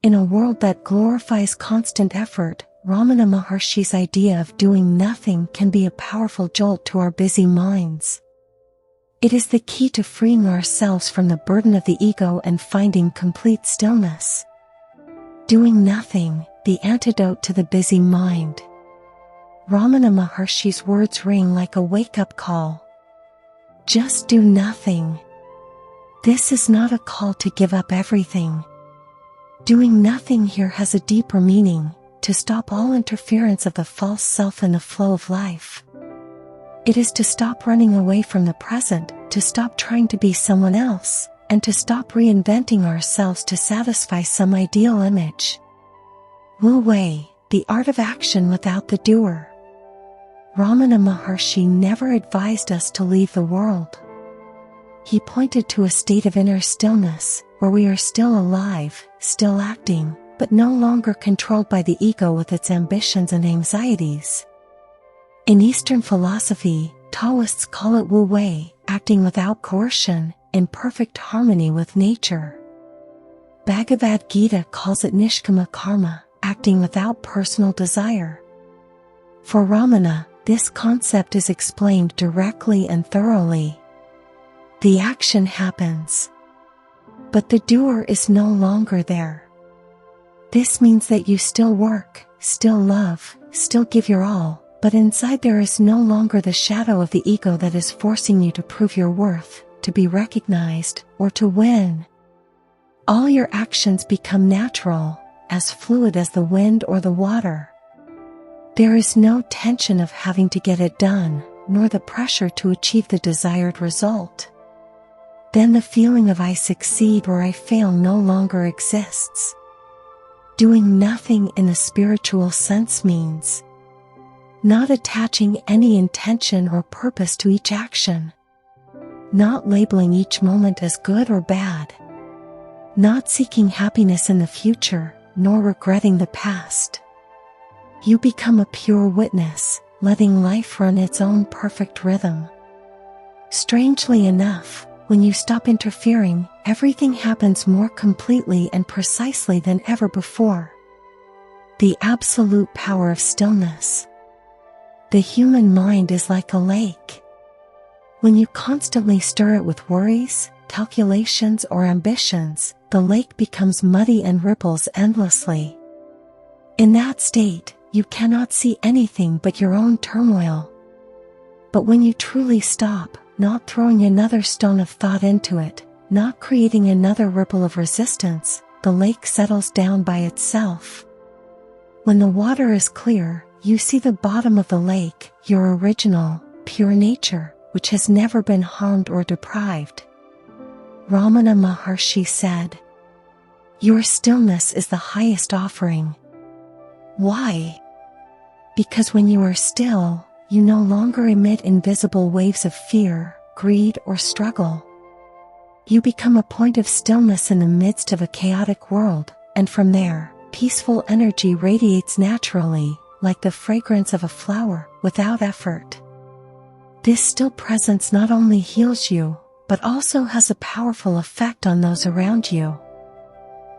In a world that glorifies constant effort, Ramana Maharshi's idea of doing nothing can be a powerful jolt to our busy minds. It is the key to freeing ourselves from the burden of the ego and finding complete stillness. Doing nothing, the antidote to the busy mind. Ramana Maharshi's words ring like a wake-up call. Just do nothing. This is not a call to give up everything. Doing nothing here has a deeper meaning, to stop all interference of the false self in the flow of life. It is to stop running away from the present, to stop trying to be someone else, and to stop reinventing ourselves to satisfy some ideal image. Wu Wei, the art of action without the doer. Ramana Maharshi never advised us to leave the world. He pointed to a state of inner stillness, where we are still alive, still acting, but no longer controlled by the ego with its ambitions and anxieties. In Eastern philosophy, Taoists call it Wu Wei, acting without coercion, in perfect harmony with nature. Bhagavad Gita calls it Nishkama Karma, acting without personal desire. For Ramana, this concept is explained directly and thoroughly. The action happens, but the doer is no longer there. This means that you still work, still love, still give your all, but inside there is no longer the shadow of the ego that is forcing you to prove your worth, to be recognized, or to win. All your actions become natural, as fluid as the wind or the water. There is no tension of having to get it done, nor the pressure to achieve the desired result. Then the feeling of I succeed or I fail no longer exists. Doing nothing in the spiritual sense means not attaching any intention or purpose to each action, not labeling each moment as good or bad, not seeking happiness in the future, nor regretting the past. You become a pure witness, letting life run its own perfect rhythm. Strangely enough, when you stop interfering, everything happens more completely and precisely than ever before. The absolute power of stillness. The human mind is like a lake. When you constantly stir it with worries, calculations, or ambitions, the lake becomes muddy and ripples endlessly. In that state, you cannot see anything but your own turmoil. But when you truly stop, not throwing another stone of thought into it, not creating another ripple of resistance, the lake settles down by itself. When the water is clear, you see the bottom of the lake, your original, pure nature, which has never been harmed or deprived. Ramana Maharshi said, "Your stillness is the highest offering." Why? Because when you are still, you no longer emit invisible waves of fear, greed, or struggle. You become a point of stillness in the midst of a chaotic world, and from there, peaceful energy radiates naturally, like the fragrance of a flower, without effort. This still presence not only heals you, but also has a powerful effect on those around you.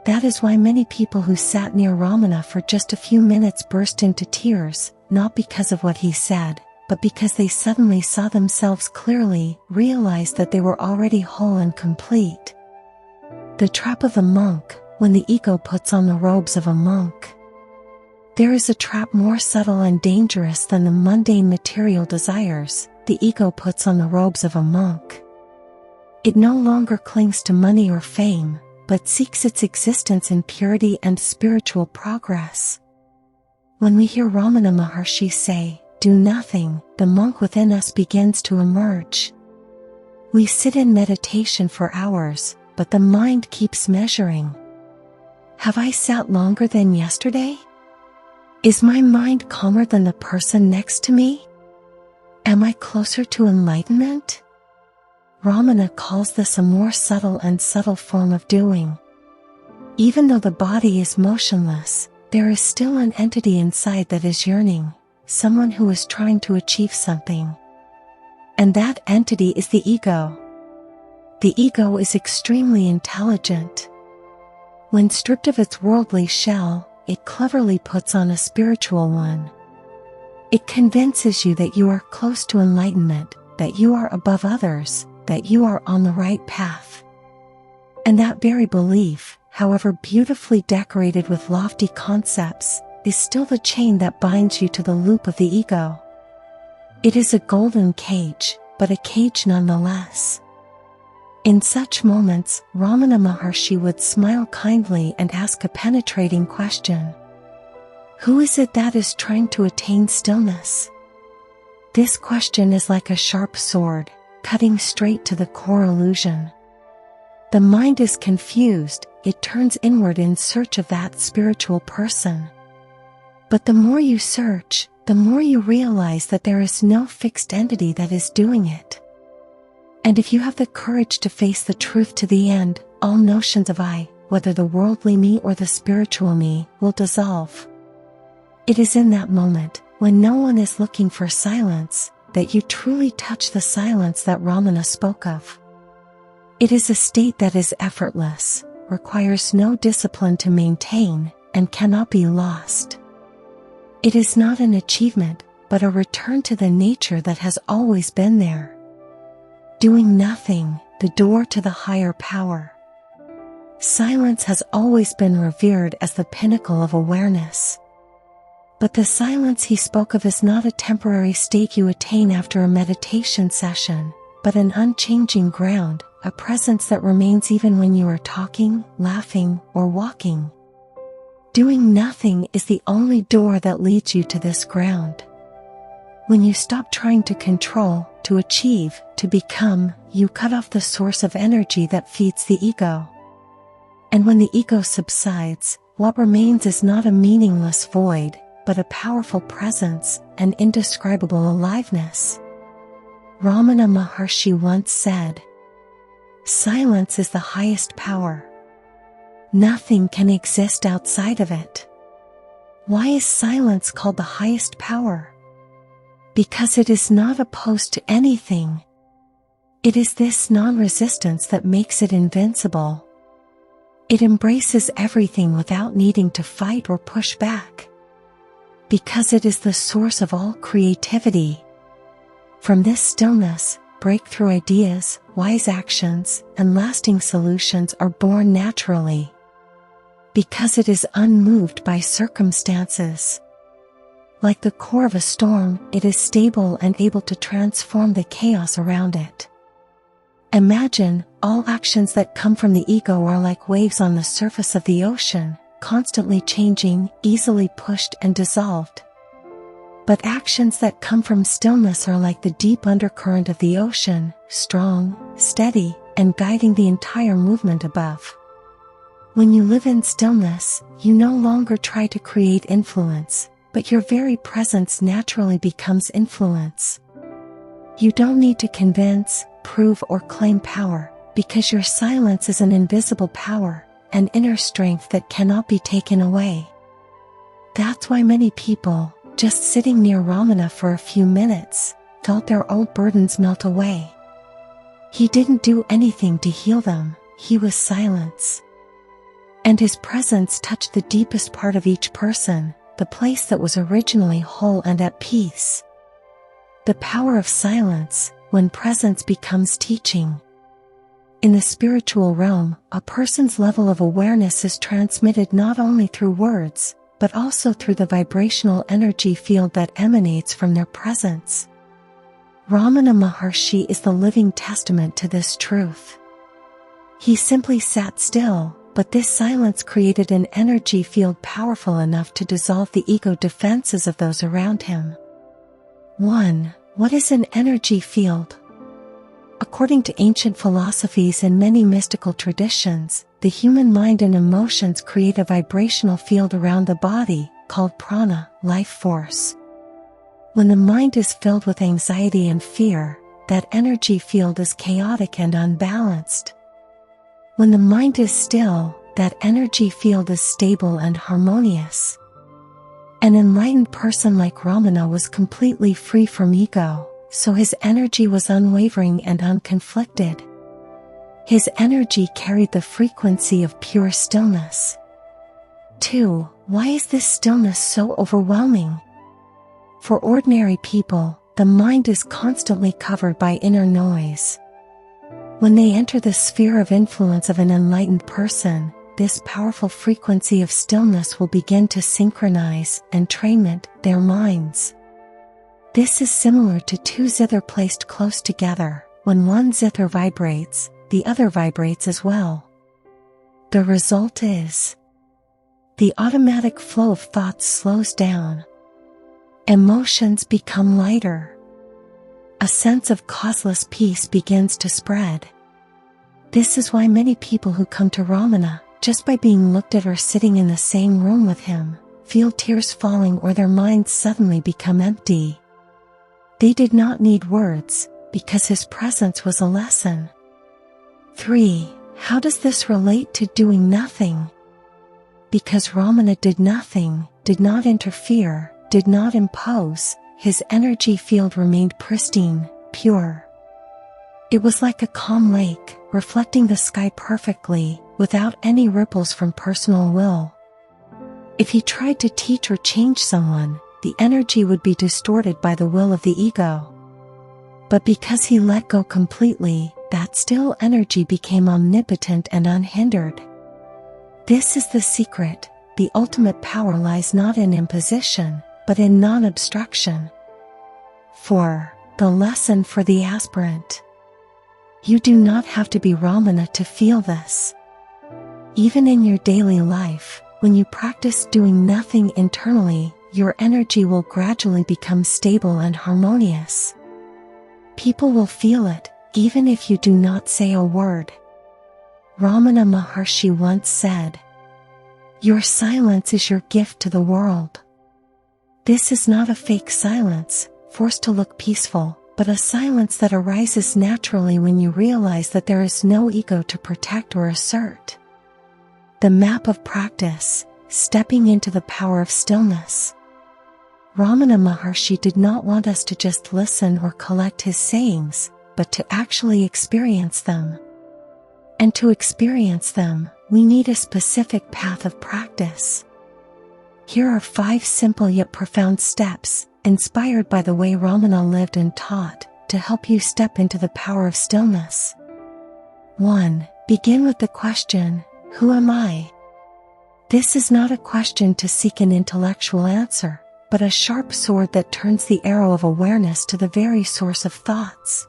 That is why many people who sat near Ramana for just a few minutes burst into tears, not because of what he said, but because they suddenly saw themselves clearly, realized that they were already whole and complete. The trap of the monk, when the ego puts on the robes of a monk. There is a trap more subtle and dangerous than the mundane material desires. The ego puts on the robes of a monk. It no longer clings to money or fame, but seeks its existence in purity and spiritual progress. When we hear Ramana Maharshi say, "Do nothing," the monk within us begins to emerge. We sit in meditation for hours, but the mind keeps measuring. Have I sat longer than yesterday? Is my mind calmer than the person next to me? Am I closer to enlightenment? Ramana calls this a more subtle and subtle form of doing. Even though the body is motionless, there is still an entity inside that is yearning, someone who is trying to achieve something. And that entity is the ego. The ego is extremely intelligent. When stripped of its worldly shell, it cleverly puts on a spiritual one. It convinces you that you are close to enlightenment, that you are above others, that you are on the right path. And that very belief, however beautifully decorated with lofty concepts, is still the chain that binds you to the loop of the ego. It is a golden cage, but a cage nonetheless. In such moments, Ramana Maharshi would smile kindly and ask a penetrating question. Who is it that is trying to attain stillness? This question is like a sharp sword, cutting straight to the core illusion. The mind is confused, it turns inward in search of that spiritual person. But the more you search, the more you realize that there is no fixed entity that is doing it. And if you have the courage to face the truth to the end, all notions of I, whether the worldly me or the spiritual me, will dissolve. It is in that moment, when no one is looking for silence, that you truly touch the silence that Ramana spoke of. It is a state that is effortless, requires no discipline to maintain, and cannot be lost. It is not an achievement, but a return to the nature that has always been there. Doing nothing, the door to the higher power. Silence has always been revered as the pinnacle of awareness. But the silence he spoke of is not a temporary state you attain after a meditation session, but an unchanging ground, a presence that remains even when you are talking, laughing, or walking. Doing nothing is the only door that leads you to this ground. When you stop trying to control, to achieve, to become, you cut off the source of energy that feeds the ego. And when the ego subsides, what remains is not a meaningless void, but a powerful presence, an indescribable aliveness. Ramana Maharshi once said, "Silence is the highest power. Nothing can exist outside of it." Why is silence called the highest power? Because it is not opposed to anything. It is this non-resistance that makes it invincible. It embraces everything without needing to fight or push back. Because it is the source of all creativity. From this stillness, breakthrough ideas, wise actions, and lasting solutions are born naturally. Because it is unmoved by circumstances. Like the core of a storm, it is stable and able to transform the chaos around it. Imagine, all actions that come from the ego are like waves on the surface of the ocean, constantly changing, easily pushed and dissolved. But actions that come from stillness are like the deep undercurrent of the ocean, strong, steady, and guiding the entire movement above. When you live in stillness, you no longer try to create influence, but your very presence naturally becomes influence. You don't need to convince, prove, or claim power, because your silence is an invisible power, an inner strength that cannot be taken away. That's why many people, just sitting near Ramana for a few minutes, felt their old burdens melt away. He didn't do anything to heal them, he was silence. And his presence touched the deepest part of each person, the place that was originally whole and at peace. The power of silence, when presence becomes teaching. In the spiritual realm, a person's level of awareness is transmitted not only through words, but also through the vibrational energy field that emanates from their presence. Ramana Maharshi is the living testament to this truth. He simply sat still, but this silence created an energy field powerful enough to dissolve the ego defenses of those around him. 1. What is an energy field? According to ancient philosophies and many mystical traditions, the human mind and emotions create a vibrational field around the body, called prana, life force. When the mind is filled with anxiety and fear, that energy field is chaotic and unbalanced. When the mind is still, that energy field is stable and harmonious. An enlightened person like Ramana was completely free from ego, so his energy was unwavering and unconflicted. His energy carried the frequency of pure stillness. 2. Why is this stillness so overwhelming? For ordinary people, the mind is constantly covered by inner noise. When they enter the sphere of influence of an enlightened person, this powerful frequency of stillness will begin to synchronize and entrainment their minds. This is similar to two zither placed close together. When one zither vibrates, the other vibrates as well. The result is the automatic flow of thoughts slows down. Emotions become lighter. A sense of causeless peace begins to spread. This is why many people who come to Ramana, just by being looked at or sitting in the same room with him, feel tears falling or their minds suddenly become empty. They did not need words, because his presence was a lesson. 3. How does this relate to doing nothing? Because Ramana did nothing, did not interfere, did not impose, his energy field remained pristine, pure. It was like a calm lake, reflecting the sky perfectly, without any ripples from personal will. If he tried to teach or change someone, the energy would be distorted by the will of the ego. But because he let go completely, that still energy became omnipotent and unhindered. This is the secret. The ultimate power lies not in imposition, but in non-obstruction. 4. The lesson for the aspirant. You do not have to be Ramana to feel this. Even in your daily life, when you practice doing nothing internally, your energy will gradually become stable and harmonious. People will feel it, even if you do not say a word. Ramana Maharshi once said, "Your silence is your gift to the world." This is not a fake silence, forced to look peaceful, but a silence that arises naturally when you realize that there is no ego to protect or assert. The map of practice, stepping into the power of stillness. Ramana Maharshi did not want us to just listen or collect his sayings, but to actually experience them. And to experience them, we need a specific path of practice. Here are 5 simple yet profound steps, inspired by the way Ramana lived and taught, to help you step into the power of stillness. 1. Begin with the question, who am I? This is not a question to seek an intellectual answer, but a sharp sword that turns the arrow of awareness to the very source of thoughts.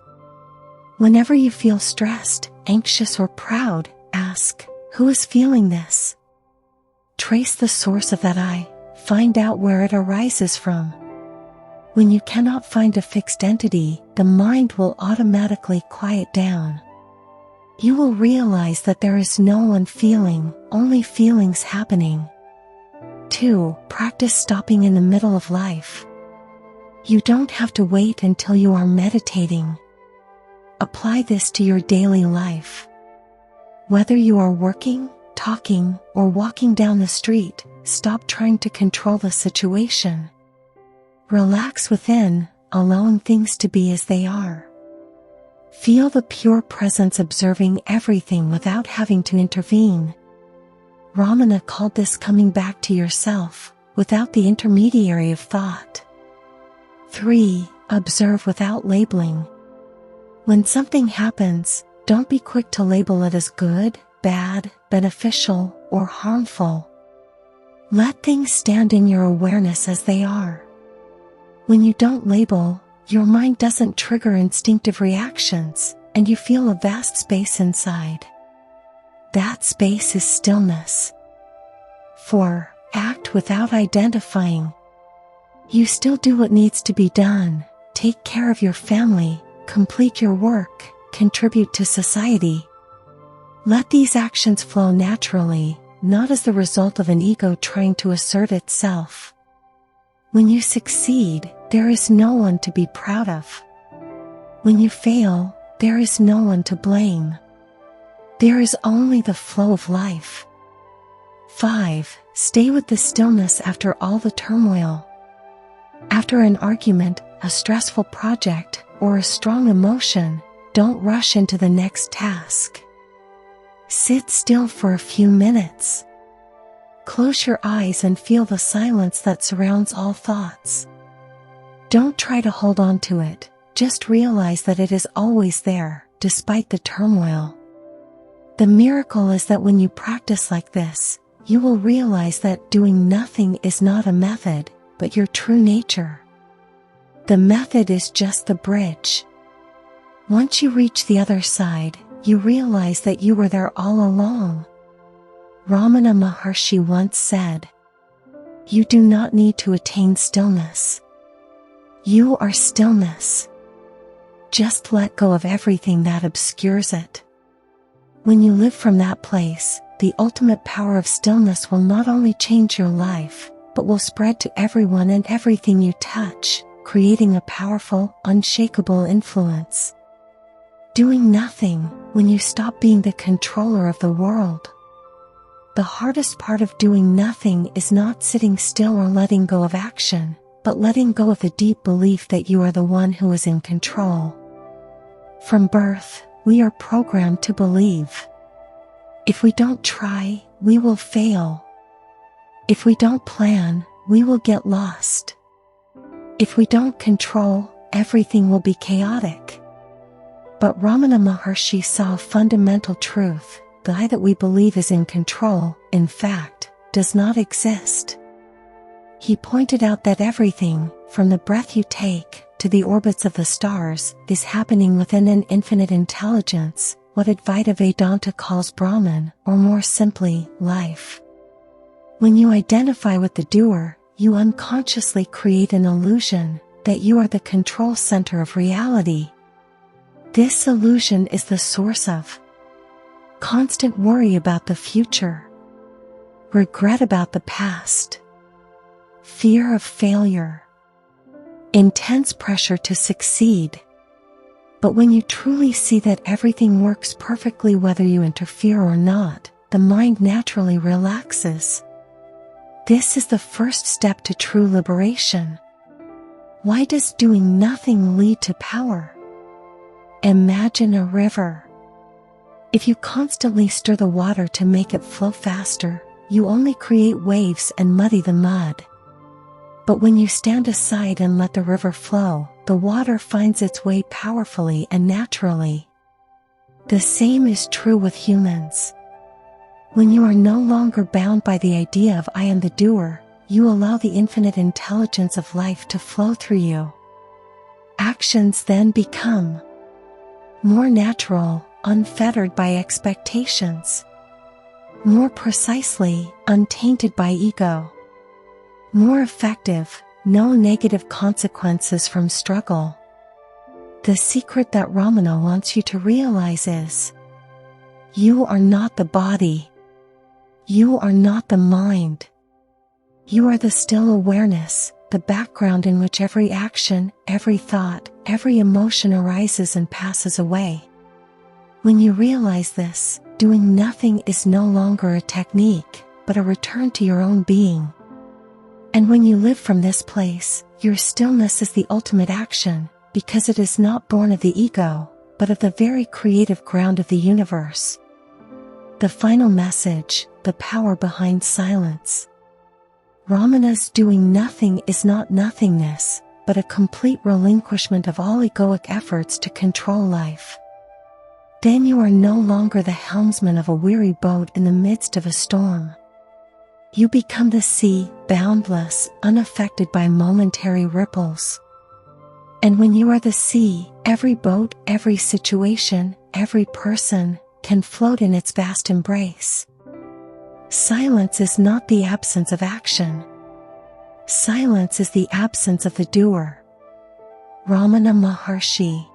Whenever you feel stressed, anxious, or proud, ask, who is feeling this? Trace the source of that I, find out where it arises from. When you cannot find a fixed entity, the mind will automatically quiet down. You will realize that there is no one feeling, only feelings happening. 2. Practice stopping in the middle of life. You don't have to wait until you are meditating. Apply this to your daily life. Whether you are working, talking, or walking down the street, stop trying to control the situation. Relax within, allowing things to be as they are. Feel the pure presence observing everything without having to intervene. Ramana called this coming back to yourself, without the intermediary of thought. 3. Observe without labeling. When something happens, don't be quick to label it as good, bad, beneficial, or harmful. Let things stand in your awareness as they are. When you don't label, your mind doesn't trigger instinctive reactions, and you feel a vast space inside. That space is stillness. 4. Act without identifying. You still do what needs to be done, take care of your family, complete your work, contribute to society. Let these actions flow naturally, not as the result of an ego trying to assert itself. When you succeed, there is no one to be proud of. When you fail, there is no one to blame. There is only the flow of life. 5. Stay with the stillness after all the turmoil. After an argument, a stressful project, or a strong emotion, don't rush into the next task. Sit still for a few minutes. Close your eyes and feel the silence that surrounds all thoughts. Don't try to hold on to it, just realize that it is always there, despite the turmoil. The miracle is that when you practice like this, you will realize that doing nothing is not a method, but your true nature. The method is just the bridge. Once you reach the other side, you realize that you were there all along. Ramana Maharshi once said, "You do not need to attain stillness. You are stillness. Just let go of everything that obscures it." When you live from that place, the ultimate power of stillness will not only change your life, but will spread to everyone and everything you touch, creating a powerful, unshakable influence. Doing nothing, when you stop being the controller of the world. The hardest part of doing nothing is not sitting still or letting go of action, but letting go of the deep belief that you are the one who is in control. From birth, we are programmed to believe. If we don't try, we will fail. If we don't plan, we will get lost. If we don't control, everything will be chaotic. But Ramana Maharshi saw a fundamental truth: the I that we believe is in control, in fact, does not exist. He pointed out that everything, from the breath you take, to the orbits of the stars, is happening within an infinite intelligence, what Advaita Vedanta calls Brahman, or more simply, life. When you identify with the doer, you unconsciously create an illusion that you are the control center of reality. This illusion is the source of constant worry about the future, regret about the past, fear of failure, intense pressure to succeed. But when you truly see that everything works perfectly whether you interfere or not, the mind naturally relaxes. This is the first step to true liberation. Why does doing nothing lead to power? Imagine a river. If you constantly stir the water to make it flow faster, you only create waves and muddy the mud. But when you stand aside and let the river flow, the water finds its way powerfully and naturally. The same is true with humans. When you are no longer bound by the idea of I am the doer, you allow the infinite intelligence of life to flow through you. Actions then become more natural, unfettered by expectations. More precisely, untainted by ego. More effective, no negative consequences from struggle. The secret that Ramana wants you to realize is, you are not the body. You are not the mind. You are the still awareness, the background in which every action, every thought, every emotion arises and passes away. When you realize this, doing nothing is no longer a technique, but a return to your own being. And when you live from this place, your stillness is the ultimate action, because it is not born of the ego, but of the very creative ground of the universe. The final message, the power behind silence. Ramana's doing nothing is not nothingness, but a complete relinquishment of all egoic efforts to control life. Then you are no longer the helmsman of a weary boat in the midst of a storm. You become the sea, boundless, unaffected by momentary ripples. And when you are the sea, every boat, every situation, every person, can float in its vast embrace. Silence is not the absence of action. Silence is the absence of the doer. Ramana Maharshi.